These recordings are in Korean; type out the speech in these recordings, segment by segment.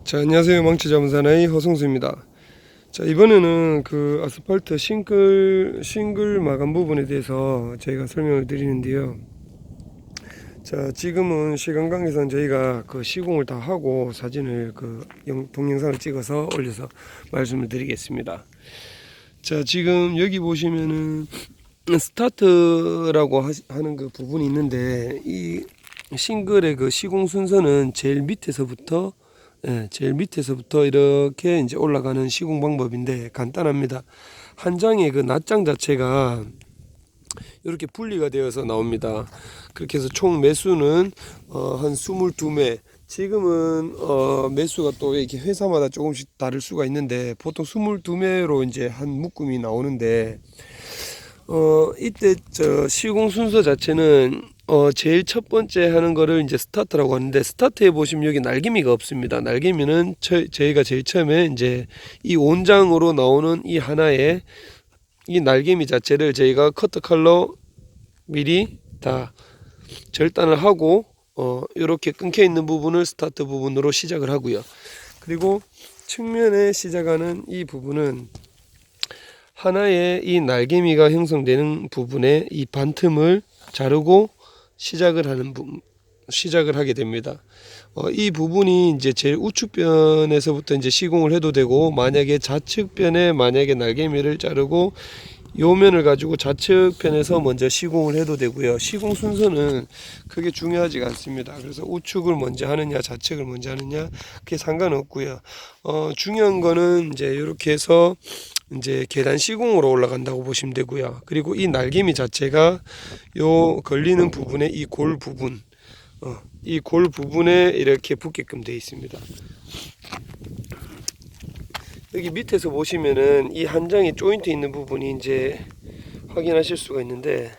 자, 안녕하세요. 망치자문사나이 허성수입니다. 자, 이번에는 그 아스팔트 싱글 마감 부분에 대해서 저희가 설명을 드리는데요. 자, 지금은 시간관계상 저희가 그 시공을 다 하고 사진을 동영상을 찍어서 올려서 말씀을 드리겠습니다. 자, 지금 여기 보시면은 스타트라고 하는 그 부분이 있는데, 이 싱글의 그 시공 순서는 제일 밑에서부터 이렇게 이제 올라가는 시공 방법인데 간단합니다. 한 장의 그 낱장 자체가 이렇게 분리가 되어서 나옵니다. 그렇게 해서 총 매수는 한 22매. 지금은 매수가 또 이렇게 회사마다 조금씩 다를 수가 있는데 보통 22매로 이제 한 묶음이 나오는데, 이때 저 시공 순서 자체는 제일 첫 번째 하는 거를 이제 스타트라고 하는데, 스타트에 보시면 여기 날개미가 없습니다. 날개미는 저희가 제일 처음에 이제 이 온장으로 나오는 이 하나의 이 날개미 자체를 저희가 커터 칼로 미리 다 절단을 하고 이렇게 끊겨 있는 부분을 스타트 부분으로 시작을 하고요. 그리고 측면에 시작하는 이 부분은 하나의 이 날개미가 형성되는 부분에 이 반틈을 자르고 시작을 하게 됩니다. 이 부분이 이제 제일 우측변에서부터 이제 시공을 해도 되고, 만약에 좌측변에 만약에 날개미를 자르고 요 면을 가지고 좌측편에서 먼저 시공을 해도 되고요. 시공 순서는 크게 중요하지가 않습니다. 그래서 우측을 먼저 하느냐 좌측을 먼저 하느냐 그게 상관없고요. 중요한 거는 이제 이렇게 해서 이제 계단 시공으로 올라간다고 보시면 되고요. 그리고 이 날개미 자체가 요 걸리는 부분에 이 골 부분, 이 골 부분에 이렇게 붙게끔 되어 있습니다. 여기 밑에서 보시면은 이 한 장이 조인트 있는 부분이 이제 확인하실 수가 있는데,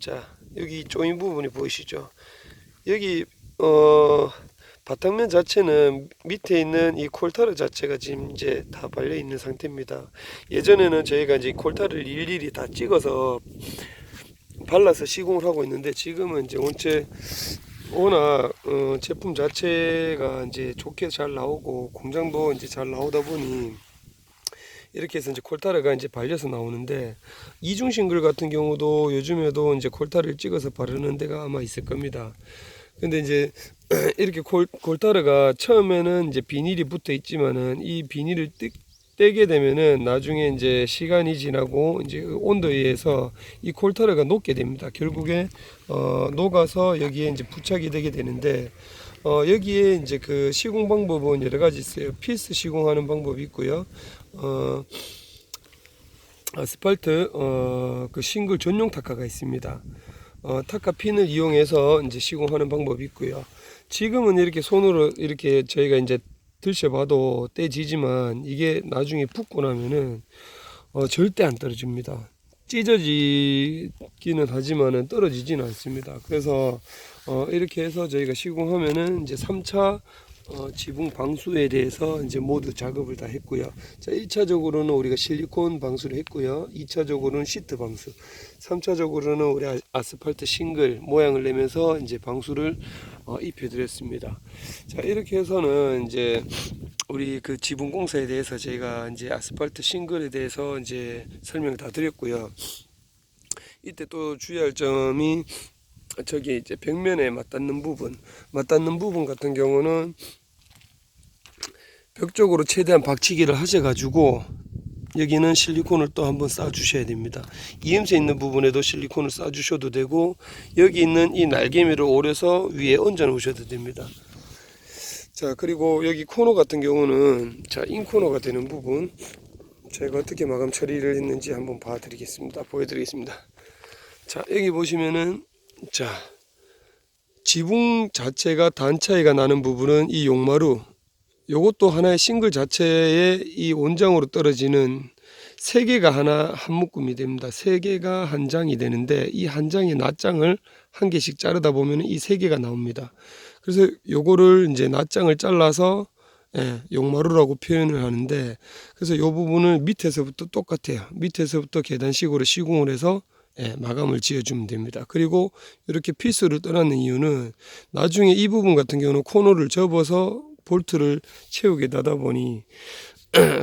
자, 여기 조인 부분이 보이시죠? 여기 바탕면 자체는 밑에 있는 이 콜타르 자체가 지금 이제 다 발려 있는 상태입니다. 예전에는 저희가 이제 콜타르를 일일이 다 찍어서 발라서 시공을 하고 있는데, 지금은 이제 워낙 제품 자체가 이제 좋게 잘 나오고 공장도 이제 잘 나오다 보니 이렇게 해서 이제 콜타르가 이제 발려서 나오는데, 이중 싱글 같은 경우도 요즘에도 이제 콜타르를 찍어서 바르는 데가 아마 있을 겁니다. 근데 이제 이렇게 콜타르가 처음에는 이제 비닐이 붙어 있지만은 이 비닐을 떼게 되면은 나중에 이제 시간이 지나고 이제 온도에 의해서 이 콜타르가 녹게 됩니다. 결국에 녹아서 여기에 이제 부착이 되게 되는데, 여기에 이제 그 시공 방법은 여러 가지 있어요. 피스 시공하는 방법이 있고요. 아스팔트 그 싱글 전용 타카가 있습니다. 타카 핀을 이용해서 이제 시공하는 방법이 있고요. 지금은 이렇게 손으로 이렇게 저희가 이제 들춰봐도 떼지지만 이게 나중에 붓고 나면은 절대 안 떨어집니다. 찢어지기는 하지만은 떨어지지는 않습니다. 그래서 이렇게 해서 저희가 시공하면은 이제 3차 지붕 방수에 대해서 이제 모두 작업을 다 했고요. 자, 1차적으로는 우리가 실리콘 방수를 했고요. 2차적으로는 시트 방수, 3차적으로는 우리 아스팔트 싱글 모양을 내면서 이제 방수를 입혀 드렸습니다. 자, 이렇게 해서는 이제 우리 그 지붕 공사에 대해서 저희가 이제 아스팔트 싱글에 대해서 이제 설명을 다 드렸고요. 이때 또 주의할 점이 저기 이제 벽면에 맞닿는 부분 같은 경우는 벽 쪽으로 최대한 박치기를 하셔가지고 여기는 실리콘을 또 한번 쏴 주셔야 됩니다. 이음새 있는 부분에도 실리콘을 쏴 주셔도 되고, 여기 있는 이 날개미를 오려서 위에 얹어 놓으셔도 됩니다. 자, 그리고 여기 코너 같은 경우는 자, 인코너가 되는 부분 제가 어떻게 마감 처리를 했는지 한번 보여드리겠습니다. 자, 여기 보시면은 자, 지붕 자체가 단 차이가 나는 부분은 이 용마루, 요것도 하나의 싱글 자체에 이 온장으로 떨어지는 3개가 한 묶음이 됩니다. 3개가 한 장이 되는데, 이 한 장의 낱장을 한 개씩 자르다 보면 이 3개가 나옵니다. 그래서 요거를 이제 낱장을 잘라서 용마루라고 표현을 하는데, 그래서 요 부분을 밑에서부터 똑같아요. 밑에서부터 계단식으로 시공을 해서 마감을 지어주면 됩니다. 그리고 이렇게 피스를 떠나는 이유는 나중에 이 부분 같은 경우는 코너를 접어서 볼트를 채우게 되다 보니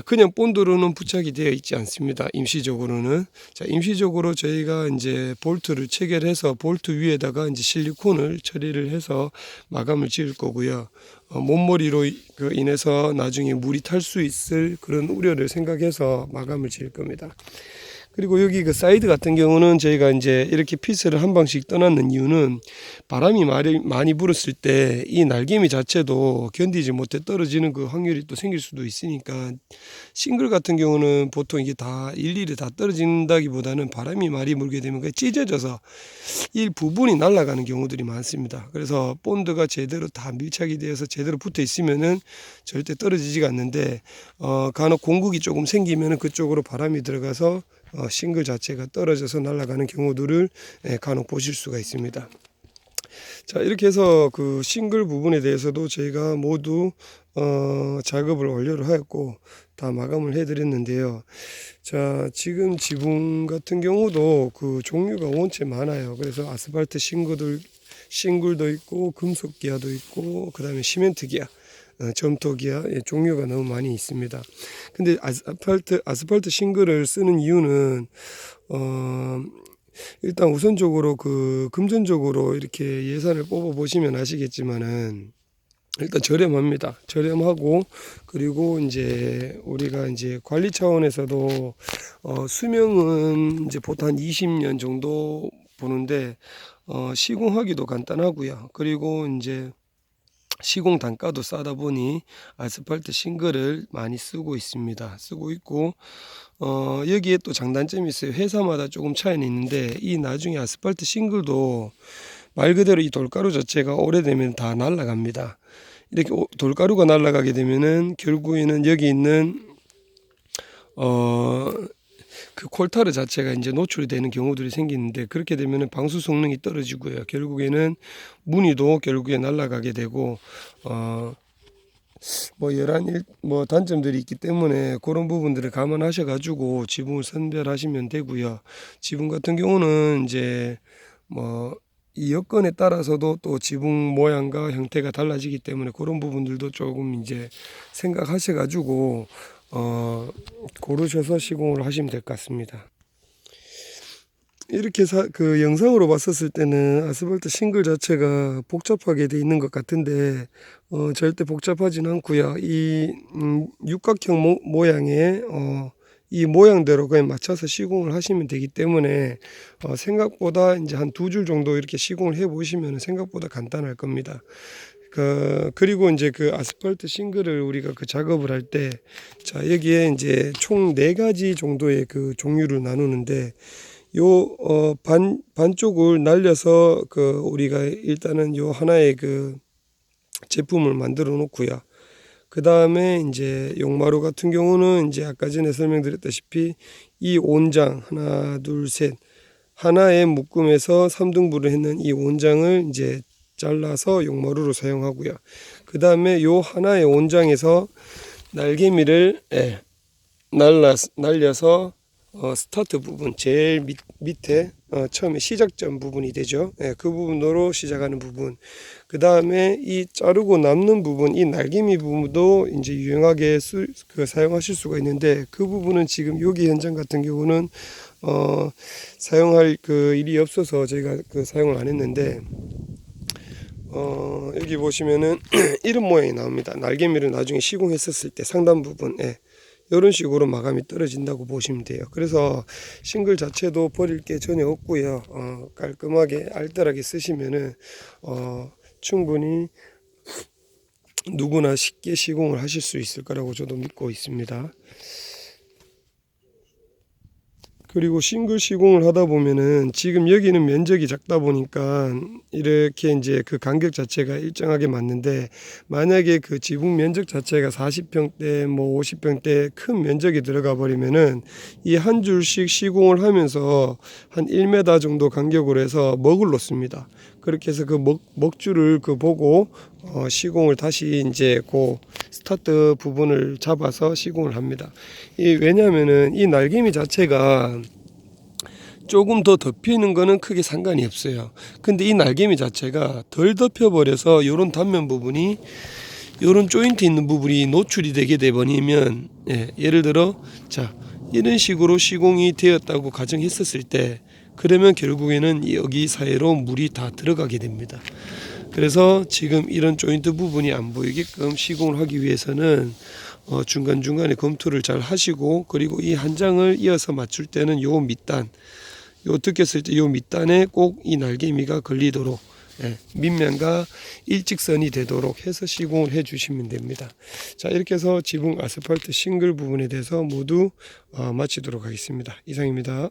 그냥 본드로는 부착이 되어 있지 않습니다. 임시적으로는. 자, 임시적으로 저희가 이제 볼트를 체결해서 볼트 위에다가 이제 실리콘을 처리를 해서 마감을 지을 거고요. 못머리로 인해서 나중에 물이 탈 수 있을 그런 우려를 생각해서 마감을 지을 겁니다. 그리고 여기 그 사이드 같은 경우는 저희가 이제 이렇게 피스를 한 방씩 떠났는 이유는 바람이 많이 불었을 때 이 날개미 자체도 견디지 못해 떨어지는 그 확률이 또 생길 수도 있으니까, 싱글 같은 경우는 보통 이게 다 일일이 다 떨어진다기보다는 바람이 많이 불게 되면 그게 찢어져서 이 부분이 날아가는 경우들이 많습니다. 그래서 본드가 제대로 다 밀착이 되어서 제대로 붙어 있으면은 절대 떨어지지가 않는데, 간혹 공극이 조금 생기면은 그쪽으로 바람이 들어가서 싱글 자체가 떨어져서 날아가는 경우들을 간혹 보실 수가 있습니다. 자, 이렇게 해서 그 싱글 부분에 대해서도 저희가 모두 작업을 완료를 하였고 다 마감을 해 드렸는데요. 자, 지금 지붕 같은 경우도 그 종류가 원체 많아요. 그래서 아스팔트 싱글도 있고 금속 기아도 있고 그다음에 시멘트 기아, 점토 기아, 종류가 너무 많이 있습니다. 근데 아스팔트 싱글을 쓰는 이유는 일단 우선적으로 그 금전적으로 이렇게 예산을 뽑아 보시면 아시겠지만은 일단 저렴합니다. 저렴하고, 그리고 이제 우리가 이제 관리 차원에서도 수명은 이제 보통 한 20년 정도 보는데 시공하기도 간단하고요. 그리고 이제 시공 단가도 싸다 보니 아스팔트 싱글을 많이 쓰고 있습니다. 쓰고 있고, 여기에 또 장단점이 있어요. 회사마다 조금 차이는 있는데, 이 나중에 아스팔트 싱글도 말 그대로 이 돌가루 자체가 오래되면 다 날아갑니다. 이렇게 돌가루가 날아가게 되면은 결국에는 여기 있는 그 콜타르 자체가 이제 노출이 되는 경우들이 생기는데, 그렇게 되면은 방수 성능이 떨어지고요. 결국에는 무늬도 결국에 날아가게 되고, 뭐 단점들이 있기 때문에 그런 부분들을 감안하셔 가지고 지붕을 선별하시면 되고요. 지붕 같은 경우는 이제 뭐 이 여건에 따라서도 또 지붕 모양과 형태가 달라지기 때문에 그런 부분들도 조금 이제 생각하셔 가지고 고르셔서 시공을 하시면 될 것 같습니다. 이렇게 그 영상으로 봤었을 때는 아스팔트 싱글 자체가 복잡하게 돼 있는 것 같은데 절대 복잡하진 않고요. 이 육각형 모양의 이 모양대로 그냥 맞춰서 시공을 하시면 되기 때문에 생각보다 이제 한 2줄 정도 이렇게 시공을 해 보시면 생각보다 간단할 겁니다. 그리고 이제 그 아스팔트 싱글을 우리가 그 작업을 할 때, 자, 여기에 이제 총 4가지 정도의 그 종류를 나누는데, 요 반쪽을 날려서 그 우리가 일단은 요 하나의 그 제품을 만들어 놓고요. 그 다음에 이제 용마루 같은 경우는 이제 아까 전에 설명드렸다시피 이 온장 하나 둘 셋 하나의 묶음에서 3등분을 했는 이 온장을 이제 잘라서 용마루로 사용하고요. 그 다음에 요 하나의 온장에서 날개미를 날려서 스타트 부분 제일 밑에 처음에 시작점 부분이 되죠. 그 부분으로 시작하는 부분. 그 다음에 이 자르고 남는 부분, 이 날개미 부분도 이제 유용하게 사용하실 수가 있는데, 그 부분은 지금 여기 현장 같은 경우는 사용할 그 일이 없어서 저희가 그 사용을 안 했는데, 여기 보시면은 이런 모양이 나옵니다. 날개미를 나중에 시공했었을 때 상단 부분에 이런 식으로 마감이 떨어진다고 보시면 돼요. 그래서 싱글 자체도 버릴 게 전혀 없고요. 깔끔하게 알뜰하게 쓰시면은 충분히 누구나 쉽게 시공을 하실 수 있을 거라고 저도 믿고 있습니다. 그리고 싱글 시공을 하다 보면은 지금 여기는 면적이 작다 보니까 이렇게 이제 그 간격 자체가 일정하게 맞는데, 만약에 그 지붕 면적 자체가 40평대 뭐 50평대 큰 면적이 들어가 버리면은 이 한 줄씩 시공을 하면서 한 1m 정도 간격으로 해서 먹을 놓습니다. 그렇게 해서 그 먹줄을 보고 시공을 다시 이제 그 스타트 부분을 잡아서 시공을 합니다. 왜냐하면은 이 날개미 자체가 조금 더 덮이는 거는 크게 상관이 없어요. 근데 이 날개미 자체가 덜 덮여버려서 이런 단면 부분이 요런 조인트 있는 부분이 노출이 되게 돼버리면, 예를 들어 자 이런 식으로 시공이 되었다고 가정했었을 때, 그러면 결국에는 여기 사이로 물이 다 들어가게 됩니다. 그래서 지금 이런 조인트 부분이 안 보이게끔 시공을 하기 위해서는 중간중간에 검토를 잘 하시고, 그리고 이 한 장을 이어서 맞출 때는 요 밑단, 어떻게 했을 때 요 밑단에 꼭 이 날개미가 걸리도록, 밑면과 일직선이 되도록 해서 시공을 해 주시면 됩니다. 자, 이렇게 해서 지붕 아스팔트 싱글 부분에 대해서 모두 마치도록 하겠습니다. 이상입니다.